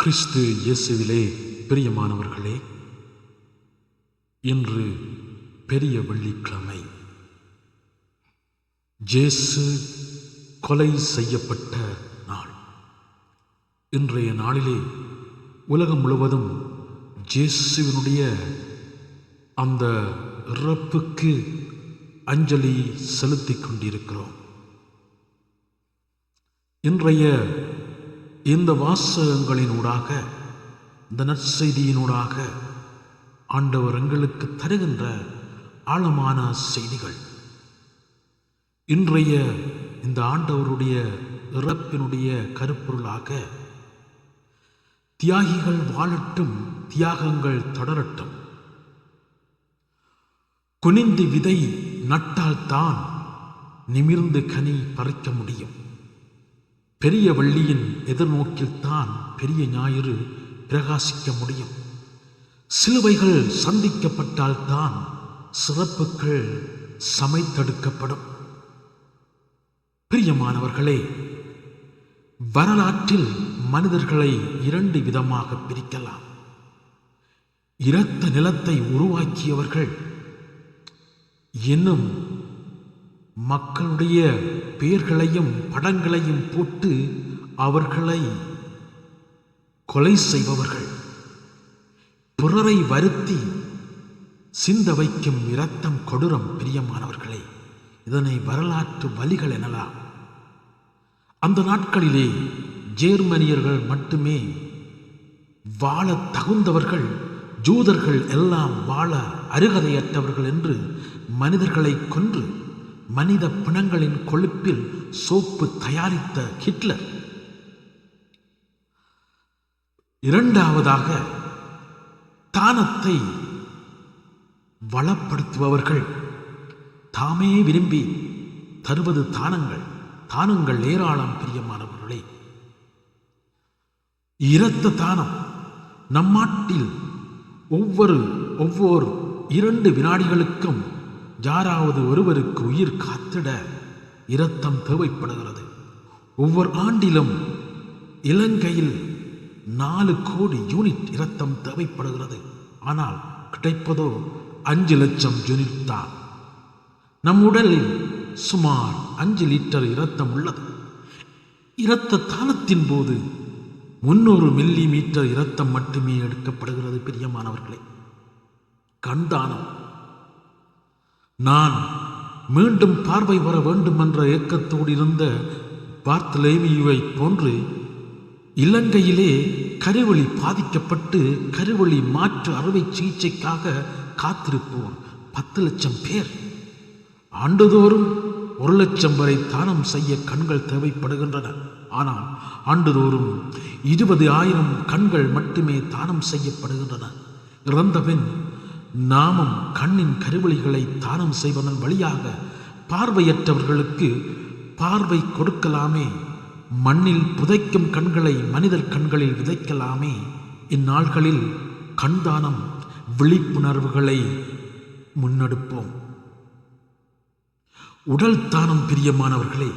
கிறிஸ்து இயேசுவிலே பிரியமானவர்களே, இன்று பெரிய வெள்ளிக்கிழமை. இயேசு கொலை செய்யப்பட்ட நாள். இன்றைய நாளிலே உலகம் முழுவதும் இயேசுவினுடைய அந்த இறப்புக்கு அஞ்சலி செலுத்திக் கொண்டிருக்கிறோம். இன்றைய இந்த வாசகங்களினூடாக, இந்த நற்செய்தியினூடாக ஆண்டவர் எங்களுக்கு தருகின்ற ஆழமான செய்திகள், இன்றைய இந்த ஆண்டவருடைய இறப்பினுடைய கருப்பொருளாக தியாகிகள் வாழட்டும், தியாகங்கள் தொடரட்டும். குனிந்து விதை நட்டால்தான் நிமிர்ந்து கனி பறிக்க முடியும். பெரிய வள்ளியின் எதிர்நோக்கில்தான் பெரிய ஞாயிறு பிரகாசிக்க முடியும். சிலுவைகள் சந்திக்கப்பட்டால்தான் சிறப்புகள் சமைத்தெடுக்கப்படும். பிரியமானவர்களே, வரலாற்றில் மனிதர்களை இரண்டு விதமாக பிரிக்கலாம். இரத்த நிலத்தை உருவாக்கியவர்கள் இன்னும் மக்களுடைய பெயர்களையும் படங்களையும் போட்டு அவர்களை கொலை செய்பவர்கள், பிறரை வருத்தி சிந்த வைக்கும் இரத்தம் கொடூரம். பிரியமானவர்களே, இதனை வரலாற்று வலிகள் எனலாம். அந்த நாட்களிலே ஜெர்மனியர்கள் மட்டுமே வாழ தகுந்தவர்கள், ஜூதர்கள் எல்லாம் வாழ அருகதையற்றவர்கள் என்று மனிதர்களை கொன்று மனித பிணங்களின் கொழுப்பில் சோப்பு தயாரித்த ஹிட்லர். இரண்டாவதாக, தானத்தை வளப்படுத்துபவர்கள், தாமே விரும்பி தருவது தானங்கள் ஏராளம். பிரியமானவர்களே, இரத்த தானம் நம் நாட்டில் ஒவ்வொரு 2 வினாடிகளுக்கும் யாராவது ஒருவருக்கு உயிர் காத்திட இரத்தம் தேவைப்படுகிறது. ஒவ்வொரு ஆண்டிலும் இலங்கையில் 4 கோடி யூனிட் இரத்தம் தேவைப்படுகிறது. ஆனால் கிடைப்பதோ 5 லட்சம் யூனிட் தான். நம் உடலில் சுமார் 5 லிட்டர் இரத்தம் உள்ளது. இரத்த தானத்தின் போது 300 மில்லி மீட்டர் இரத்தம் மட்டுமே எடுக்கப்படுகிறது. பிரியமானவர்களே, கண்தானம். நான் மீண்டும் பார்வை வர வேண்டும் என்ற ஏக்கத்தோடு இருந்த பார்த்தலேமியுவை போன்று இலங்கையிலே கருவழி பாதிக்கப்பட்டு கருவழி மாற்று அறுவை சிகிச்சைக்காக காத்திருப்போர் 10 லட்சம் பேர். ஆண்டுதோறும் 1 லட்சம் வரை தானம் செய்ய கண்கள் தேவைப்படுகின்றன. ஆனால் ஆண்டுதோறும் 20,000 கண்கள் மட்டுமே தானம் செய்யப்படுகின்றன. இறந்தபின் நாமும் கண்ணின் கருவழிகளை தானம் செய்வதன் வழியாக பார்வையற்றவர்களுக்கு பார்வை கொடுக்கலாமே. மண்ணில் புதைக்கும் கண்களை மனிதர் கண்களில் விதைக்கலாமே. இந்நாள்களில் கண்தானம் விழிப்புணர்வுகளை முன்னெடுப்போம். உடல் தானம். பிரியமானவர்களே,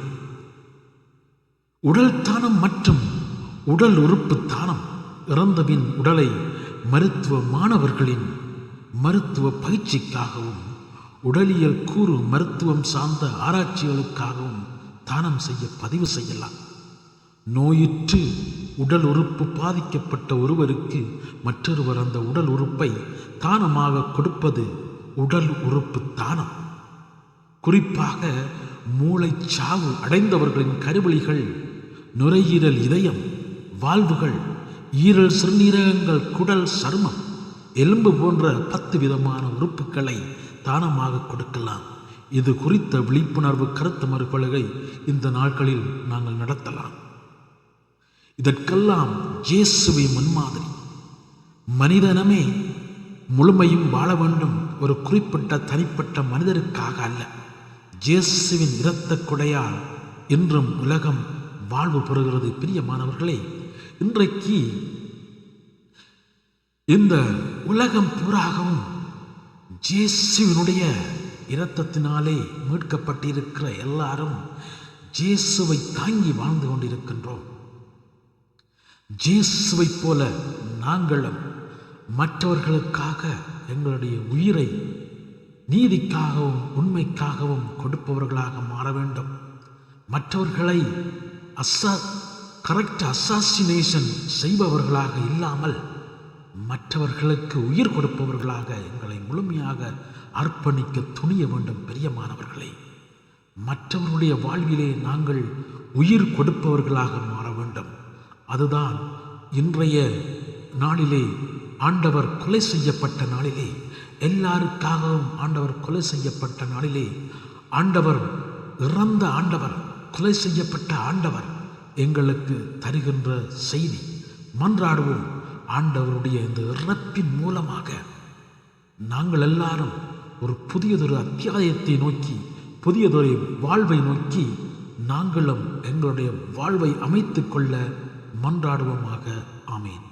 உடல் தானம் மற்றும் உடல் உறுப்பு தானம். இறந்தபின் உடலை மருத்துவ மாணவர்களின் மருத்துவ பயிற்சிக்காகவும் உடலியல் கூறு மருத்துவம் சார்ந்த ஆராய்ச்சிகளுக்காகவும் தானம் செய்ய பதிவு செய்யலாம். நோயுற்று உடல் உறுப்பு பாதிக்கப்பட்ட ஒருவருக்கு மற்றொருவர் அந்த உடல் உறுப்பை தானமாக கொடுப்பது உடல் உறுப்பு தானம். குறிப்பாக மூளைச்சாவு அடைந்தவர்களின் கருவழிகள், நுரையீரல், இதயம், வால்வுகள், ஈரல், சிறுநீரகங்கள், குடல், சருமம், எலும்பு போன்ற 10 விதமான உறுப்புகளை தானமாக கொடுக்கலாம். இது குறித்த விழிப்புணர்வு கருத்து மறுபலகை இந்த நாட்களில் நாங்கள் நடத்தலாம். இதற்கெல்லாம் இயேசுவை முன்மாதிரி. மனிதனமே முழுமையும் வாழ வேண்டும், ஒரு குறிப்பிட்ட தனிப்பட்ட மனிதருக்காக அல்ல. இயேசுவின் இரத்த கொடையால் இன்றும் உலகம் வாழ்வு பெறுகிறது. பிரியமானவர்களே, இன்றைக்கு இந்த உலகம் பூராகவும் இயேசுவினுடைய இரத்தத்தினாலே மீட்கப்பட்டிருக்கிற எல்லாரும் இயேசுவை தாங்கி வாழ்ந்து கொண்டிருக்கின்றோம். இயேசுவைப் போல நாங்களும் மற்றவர்களுக்காக எங்களுடைய உயிரை நீதிக்காகவும் உண்மைக்காகவும் கொடுப்பவர்களாக மாற வேண்டும். மற்றவர்களை அசாசினேஷன் செய்பவர்களாக இல்லாமல் மற்றவர்களுக்கு உயிர் கொடுப்பவர்களாக எங்களை முழுமையாக அர்ப்பணிக்க துணிய வேண்டும். பிரியமானவர்களே, மற்றவருடைய வாழ்விலே நாங்கள் உயிர் கொடுப்பவர்களாக மாற வேண்டும். அதுதான் இன்றைய நாளிலே ஆண்டவர் கொலை செய்யப்பட்ட நாளிலே, எல்லாருக்காகவும் ஆண்டவர் கொலை செய்யப்பட்ட நாளிலே, ஆண்டவர் இறந்த ஆண்டவர், கொலை செய்யப்பட்ட ஆண்டவர் எங்களுக்கு தருகின்ற செய்தி. மன்றாடுவோம். ஆண்டவருடைய இந்த இறப்பின் மூலமாக நாங்கள் எல்லாரும் ஒரு புதியதொரு அத்தியாயத்தை நோக்கி, புதியதொரு வாழ்வை நோக்கி நாங்களும் எங்களுடைய வாழ்வை அமைத்து கொள்ள மன்றாடுவோமாக. ஆமேன்.